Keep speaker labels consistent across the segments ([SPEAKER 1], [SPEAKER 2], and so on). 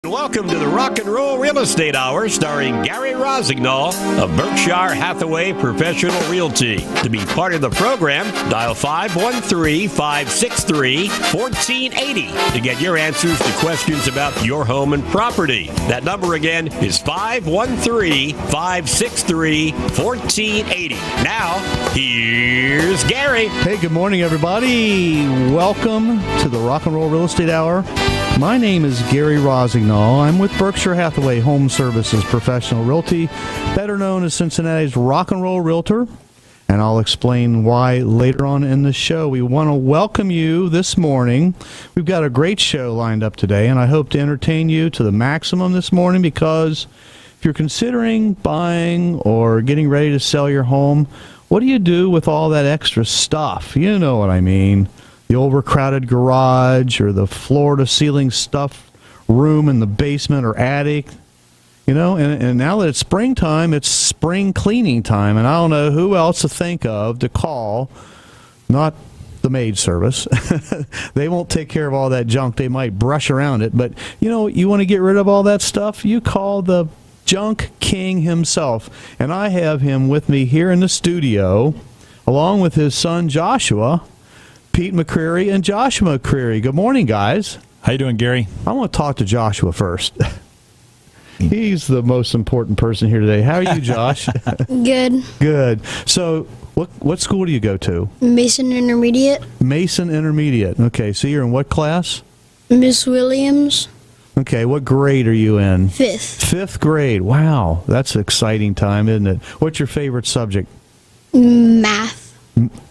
[SPEAKER 1] Welcome to the Rock and Roll Real Estate Hour, starring Gary Rossignol of Berkshire Hathaway Professional Realty. To be part of the program, dial 513-563-1480 to get your answers to questions about your home and property. That number again is 513-563-1480. Now, here's Gary.
[SPEAKER 2] Hey, good morning, everybody. Welcome to the Rock and Roll Real Estate Hour. My name is Gary Rossignol. I'm with Berkshire Hathaway Home Services Professional Realty, better known as Cincinnati's Rock and Roll Realtor, and I'll explain why later on in the show. We want to welcome you this morning. We've got a great show lined up today, and I hope to entertain you to the maximum this morning, because if you're considering buying or getting ready to sell your home, what do you do with all that extra stuff? You know what I mean. The overcrowded garage or the floor-to-ceiling stuff room in the basement or attic. You know, and now that it's springtime, it's spring cleaning time, and I don't know who else to think of to call, not the maid service. They won't take care of all that junk. They might brush around it, but, you know, you want to get rid of all that stuff, you call the Junk King himself, and I have him with me here in the studio, along with his son Joshua, Pete McCreary and Joshua McCreary. Good morning, guys.
[SPEAKER 3] How you doing, Gary?
[SPEAKER 2] I want to talk to Joshua first. He's the most important person here today. How are you, Josh?
[SPEAKER 4] Good.
[SPEAKER 2] Good. So, what school do you go to?
[SPEAKER 4] Mason Intermediate.
[SPEAKER 2] Mason Intermediate. Okay, so you're in what class?
[SPEAKER 4] Miss Williams.
[SPEAKER 2] Okay, what grade are you in?
[SPEAKER 4] Fifth.
[SPEAKER 2] Fifth grade. Wow, that's an exciting time, isn't it? What's your favorite subject?
[SPEAKER 4] Math.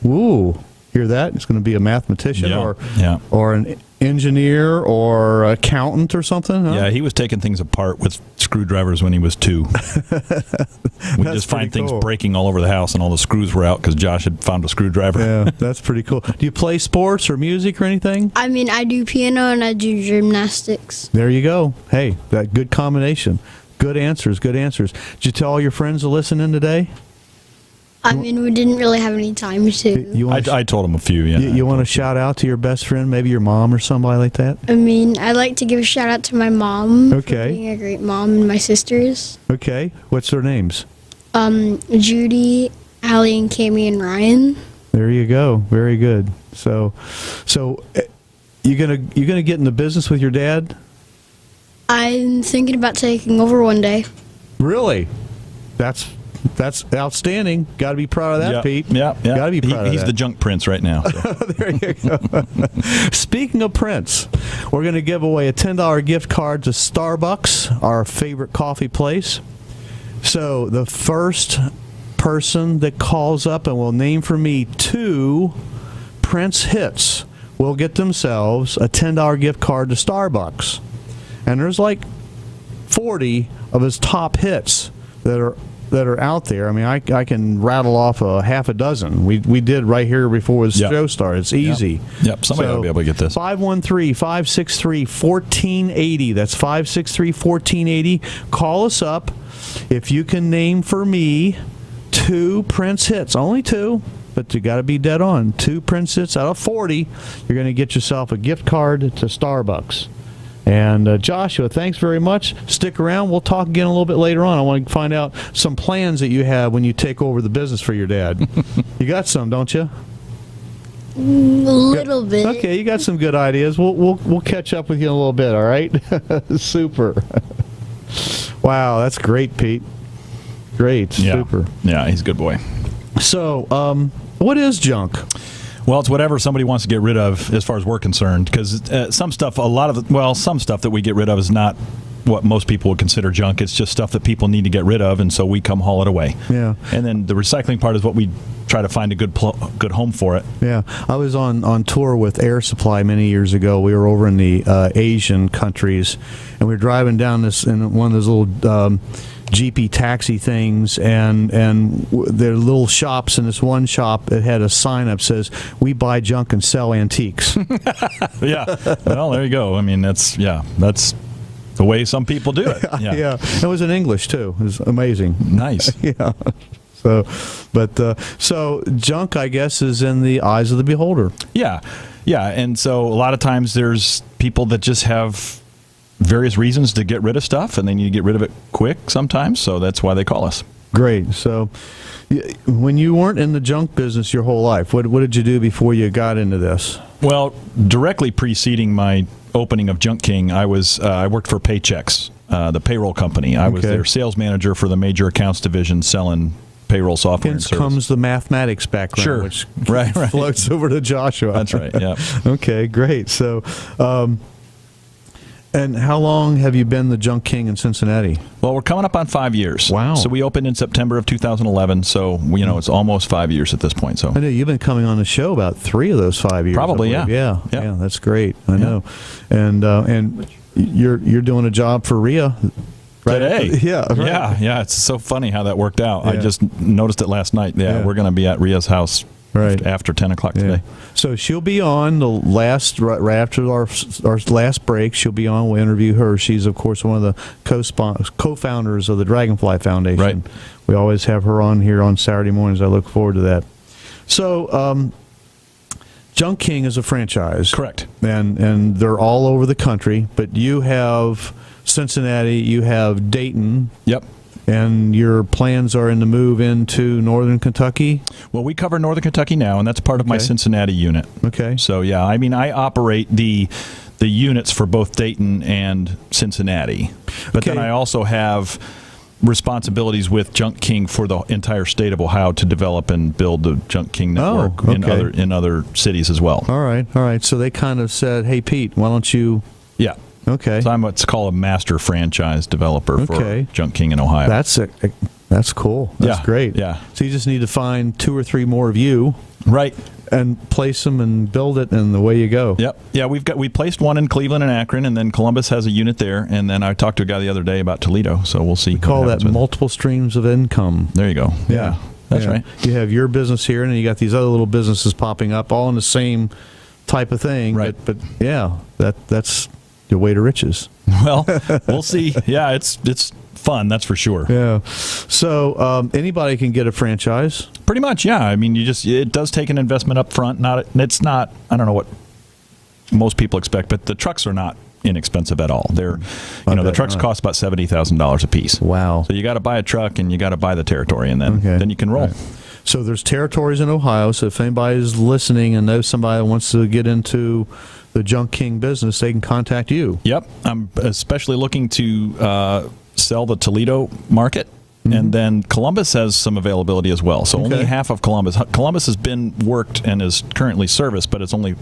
[SPEAKER 2] Ooh. Hear that? It's going to be a mathematician or an engineer or accountant or something. Huh?
[SPEAKER 3] Yeah, he was taking things apart with screwdrivers when he was 2. We just find things breaking all over the house, and all the screws were out because Josh had found a screwdriver.
[SPEAKER 2] Yeah, that's pretty cool. Do you play sports or music or anything?
[SPEAKER 4] I mean, I do piano and I do gymnastics.
[SPEAKER 2] There you go. Hey, that good combination. Good answers, good answers. Did you tell all your friends to listen in today?
[SPEAKER 4] I mean, we didn't really have any time to.
[SPEAKER 3] I told him a few, yeah.
[SPEAKER 2] You want to shout out to your best friend, maybe your mom or somebody like that?
[SPEAKER 4] I mean, I'd like to give a shout out to my mom.
[SPEAKER 2] Okay.
[SPEAKER 4] For being a great mom, and my sisters.
[SPEAKER 2] Okay. What's their names?
[SPEAKER 4] Judy, Allie, and Cami, and Ryan.
[SPEAKER 2] There you go. Very good. So you gonna get in the business with your dad?
[SPEAKER 4] I'm thinking about taking over one day.
[SPEAKER 2] Really? That's outstanding. Got to be proud of that, Pete.
[SPEAKER 3] Yeah.
[SPEAKER 2] Got to be proud of that.
[SPEAKER 3] He's the junk prince right now. So.
[SPEAKER 2] There you go. Speaking of Prince, we're going to give away a $10 gift card to Starbucks, our favorite coffee place. So the first person that calls up and will name for me 2 Prince hits will get themselves a $10 gift card to Starbucks. And there's like 40 of his top hits that are out there. I mean, I can rattle off a half a dozen. We did right here before the show started. It's easy.
[SPEAKER 3] Yep. Somebody will be able to get this.
[SPEAKER 2] 513-563-1480. That's 563-1480. Call us up. If you can name for me 2 Prince hits, only 2, but you got to be dead on. 2 Prince hits out of 40, you're going to get yourself a gift card to Starbucks. And Joshua, thanks very much. Stick around. We'll talk again a little bit later on. I want to find out some plans that you have when you take over the business for your dad. You got some, don't you?
[SPEAKER 4] A little bit.
[SPEAKER 2] Okay, you got some good ideas. We'll catch up with you in a little bit. All right. Super. Wow, that's great, Pete. Great. Super.
[SPEAKER 3] Yeah, he's a good boy.
[SPEAKER 2] So, what is junk?
[SPEAKER 3] Well, it's whatever somebody wants to get rid of as far as we're concerned, because some stuff that we get rid of is not what most people would consider junk. It's just stuff that people need to get rid of, and so we come haul it away. Yeah. And then the recycling part is what we try to find a good home for it. Yeah.
[SPEAKER 2] I was on tour with Air Supply many years ago. We were over in the Asian countries, and we were driving down in one of those little Jeepy taxi things, and there are little shops. In this one shop, it had a sign up says, "We buy junk and sell antiques."
[SPEAKER 3] Yeah. Well, there you go. I mean, that's the way some people do it.
[SPEAKER 2] Yeah. It was in English too. It was amazing.
[SPEAKER 3] Nice.
[SPEAKER 2] Yeah. So junk, I guess, is in the eyes of the beholder.
[SPEAKER 3] Yeah. And so a lot of times there's people that just have various reasons to get rid of stuff, and they need to get rid of it quick sometimes, so that's why they call us.
[SPEAKER 2] Great. So, when you weren't in the junk business your whole life, what did you do before you got into this?
[SPEAKER 3] Well, directly preceding my opening of Junk King, I worked for Paychex, the payroll company. I was their sales manager for the major accounts division, selling payroll software.
[SPEAKER 2] Hence comes the mathematics background, which
[SPEAKER 3] right.
[SPEAKER 2] floats over to Joshua.
[SPEAKER 3] That's right. Yeah.
[SPEAKER 2] Okay, great. So, and how long have you been the Junk King in Cincinnati?
[SPEAKER 3] Well, we're coming up on 5 years.
[SPEAKER 2] Wow.
[SPEAKER 3] So we opened in September of 2011, so it's almost 5 years at this point. So
[SPEAKER 2] I know you've been coming on the show about 3 of those 5 years.
[SPEAKER 3] Probably, yeah.
[SPEAKER 2] Yeah, that's great. I know. And you're doing a job for Rhea right
[SPEAKER 3] today.
[SPEAKER 2] Yeah, right.
[SPEAKER 3] Yeah. It's so funny how that worked out.
[SPEAKER 2] Yeah.
[SPEAKER 3] I just noticed it last night. Yeah. We're going to be at Rhea's house after 10 o'clock today.
[SPEAKER 2] So she'll be on the right after our last break. She'll be on. We'll interview her. She's, of course, one of the co-founders of the Dragonfly Foundation.
[SPEAKER 3] Right.
[SPEAKER 2] We always have her on here on Saturday mornings. I look forward to that. So, Junk King is a franchise.
[SPEAKER 3] Correct.
[SPEAKER 2] And they're all over the country, but you have Cincinnati, you have Dayton.
[SPEAKER 3] Yep.
[SPEAKER 2] And your plans are to move into northern Kentucky?
[SPEAKER 3] Well, we cover northern Kentucky now, and that's part of my Cincinnati unit.
[SPEAKER 2] Okay.
[SPEAKER 3] So, yeah, I operate the units for both Dayton and Cincinnati. But then I also have responsibilities with Junk King for the entire state of Ohio to develop and build the Junk King network in other cities as well.
[SPEAKER 2] All right. So they kind of said, hey, Pete, why don't you...
[SPEAKER 3] Yeah.
[SPEAKER 2] Okay.
[SPEAKER 3] So I'm what's called a master franchise developer for Junk King in Ohio.
[SPEAKER 2] That's cool. That's great.
[SPEAKER 3] Yeah.
[SPEAKER 2] So you just need to find 2 or 3 more of you.
[SPEAKER 3] Right.
[SPEAKER 2] And place them and build it, and away you go.
[SPEAKER 3] Yep. Yeah, we placed one in Cleveland and Akron, and then Columbus has a unit there. And then I talked to a guy the other day about Toledo, so we'll see.
[SPEAKER 2] We call that multiple streams of income.
[SPEAKER 3] There you go. Yeah. That's right.
[SPEAKER 2] You have your business here, and then you got these other little businesses popping up, all in the same type of thing.
[SPEAKER 3] Right.
[SPEAKER 2] But yeah, that's your way to riches.
[SPEAKER 3] Well, we'll see. Yeah, it's fun, that's for sure.
[SPEAKER 2] Yeah. So anybody can get a franchise.
[SPEAKER 3] Pretty much, yeah. I mean, it does take an investment up front. It's not. I don't know what most people expect, but the trucks are not inexpensive at all. The trucks cost about $70,000 a piece.
[SPEAKER 2] Wow.
[SPEAKER 3] So you got to buy a truck and you got to buy the territory, and then you can roll.
[SPEAKER 2] Right. So there's territories in Ohio. So if anybody's listening and knows somebody that wants to get into the Junk King business, they can contact you.
[SPEAKER 3] Yep. I'm especially looking to sell the Toledo market. And then Columbus has some availability as well. So only half of Columbus. Columbus has been worked and is currently serviced, but it's only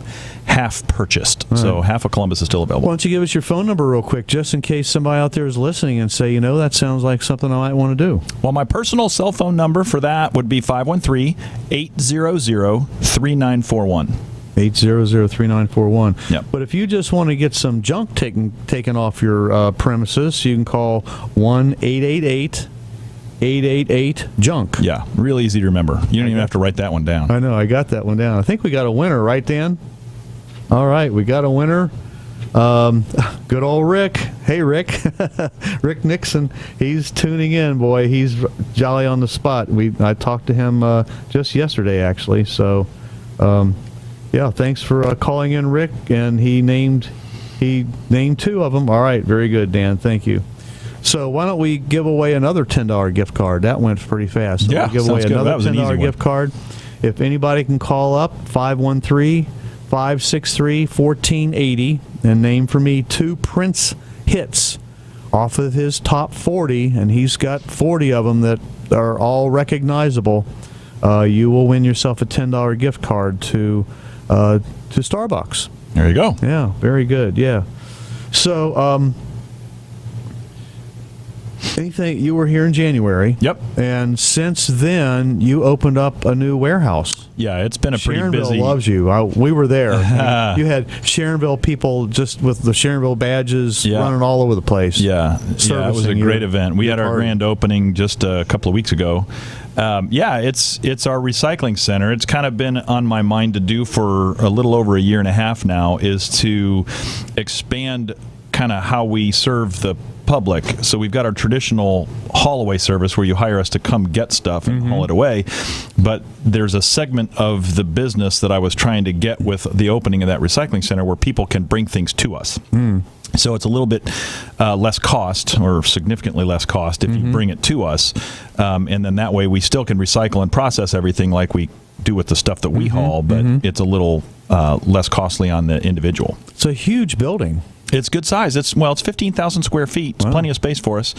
[SPEAKER 3] half purchased. Right. So half of Columbus is still available.
[SPEAKER 2] Why don't you give us your phone number real quick, just in case somebody out there is listening and say, that sounds like something I might want to do.
[SPEAKER 3] Well, my personal cell phone number for that would be 513-800-3941.
[SPEAKER 2] 800-3941.
[SPEAKER 3] Yep.
[SPEAKER 2] But if you just want to get some junk taken off your premises, you can call 1-888-888-JUNK.
[SPEAKER 3] Yeah, real easy to remember. You don't even have to write that one down.
[SPEAKER 2] I know, I got that one down. I think we got a winner, right, Dan? All right, we got a winner. Good old Rick. Hey, Rick. Rick Nixon. He's tuning in, boy. He's jolly on the spot. I talked to him just yesterday, actually. So, thanks for calling in, Rick. And he named 2 of them. All right, very good, Dan. Thank you. So why don't we give away another $10 gift card? That went pretty fast. So
[SPEAKER 3] yeah,
[SPEAKER 2] we'll give away another $10 gift card. If anybody can call up, 513-563-1480, and name for me 2 Prince hits off of his top 40, and he's got 40 of them that are all recognizable, you will win yourself a $10 gift card to Starbucks.
[SPEAKER 3] There you go.
[SPEAKER 2] Yeah, very good. Yeah. So, you were here in January.
[SPEAKER 3] Yep.
[SPEAKER 2] And since then, you opened up a new warehouse.
[SPEAKER 3] Yeah, it's been a pretty busy.
[SPEAKER 2] Sharonville loves you. We were there. You had Sharonville people just with the Sharonville badges running all over the place.
[SPEAKER 3] Yeah, it was a great event. We had our grand opening just a couple of weeks ago. It's our recycling center. It's kind of been on my mind to do for a little over a year and a half now, is to expand kind of how we serve the public. So we've got our traditional haul-away service where you hire us to come get stuff and haul it away. But there's a segment of the business that I was trying to get with the opening of that recycling center where people can bring things to us. So it's a little bit less cost, or significantly less cost, if you bring it to us. And then that way we still can recycle and process everything like we do with the stuff that we haul, but it's a little less costly on the individual.
[SPEAKER 2] It's a huge building.
[SPEAKER 3] It's good size. It's 15,000 square feet. It's plenty of space for us.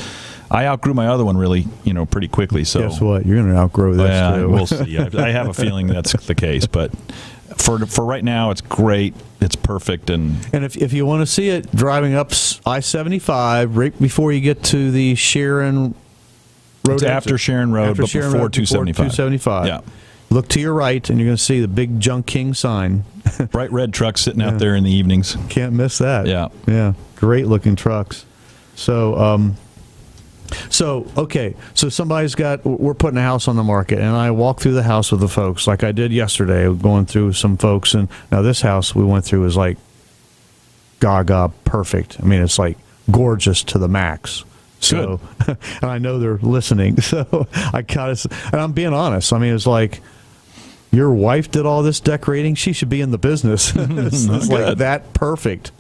[SPEAKER 3] I outgrew my other one really, pretty quickly. So
[SPEAKER 2] guess what? You're going to outgrow this too.
[SPEAKER 3] We'll see. I have a feeling that's the case, but for right now, it's great. It's perfect. And
[SPEAKER 2] if you want to see it, driving up I-75 right before you get to the Sharon Road.
[SPEAKER 3] It's after Sharon Road, but
[SPEAKER 2] Sharon
[SPEAKER 3] before
[SPEAKER 2] Road,
[SPEAKER 3] 275.
[SPEAKER 2] 275.
[SPEAKER 3] Yeah.
[SPEAKER 2] Look to your right, and you're going to see the big Junk King sign.
[SPEAKER 3] Bright red trucks sitting out there in the evenings.
[SPEAKER 2] Can't miss that.
[SPEAKER 3] Yeah.
[SPEAKER 2] Yeah. Great looking trucks. So, okay. So we're putting a house on the market, and I walk through the house with the folks like I did yesterday, going through some folks. And now this house we went through is like gaga perfect. I mean, it's like gorgeous to the max. So, and I know they're listening. So and I'm being honest. I mean, it's like, your wife did all this decorating. She should be in the business. It's like that perfect.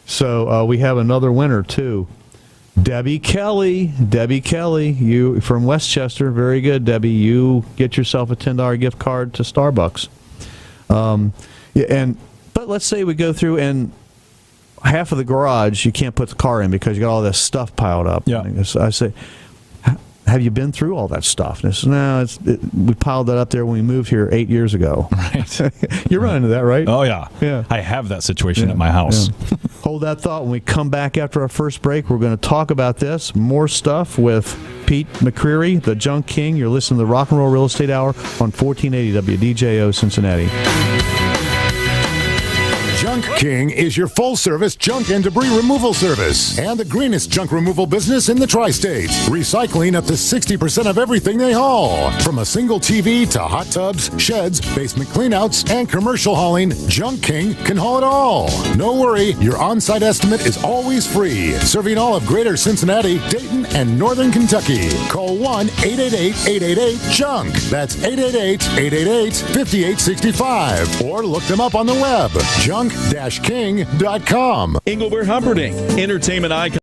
[SPEAKER 2] So we have another winner too. Debbie Kelly, you from Westchester. Very good, Debbie. You get yourself a $10 gift card to Starbucks. But let's say we go through and half of the garage you can't put the car in because you got all this stuff piled up.
[SPEAKER 3] Yeah.
[SPEAKER 2] I say, have you been through all that stuff? And it's, no, we piled that up there when we moved here 8 years ago.
[SPEAKER 3] Right.
[SPEAKER 2] You run into that, right?
[SPEAKER 3] Oh, yeah.
[SPEAKER 2] Yeah.
[SPEAKER 3] I have that situation at my house.
[SPEAKER 2] Yeah. Hold that thought. When we come back after our first break, we're going to talk about this. More stuff with Pete McCreary, the Junk King. You're listening to the Rock and Roll Real Estate Hour on 1480 WDJO Cincinnati.
[SPEAKER 5] Junk King is your full-service junk and debris removal service and the greenest junk removal business in the tri-state. Recycling up to 60% of everything they haul. From a single TV to hot tubs, sheds, basement cleanouts, and commercial hauling, Junk King can haul it all. No worry, your on-site estimate is always free. Serving all of Greater Cincinnati, Dayton, and Northern Kentucky. Call 1-888-888-JUNK. That's 888-888-5865. Or look them up on the web. Junk-King.com.
[SPEAKER 6] Engelbert Humperdinck, entertainment icon.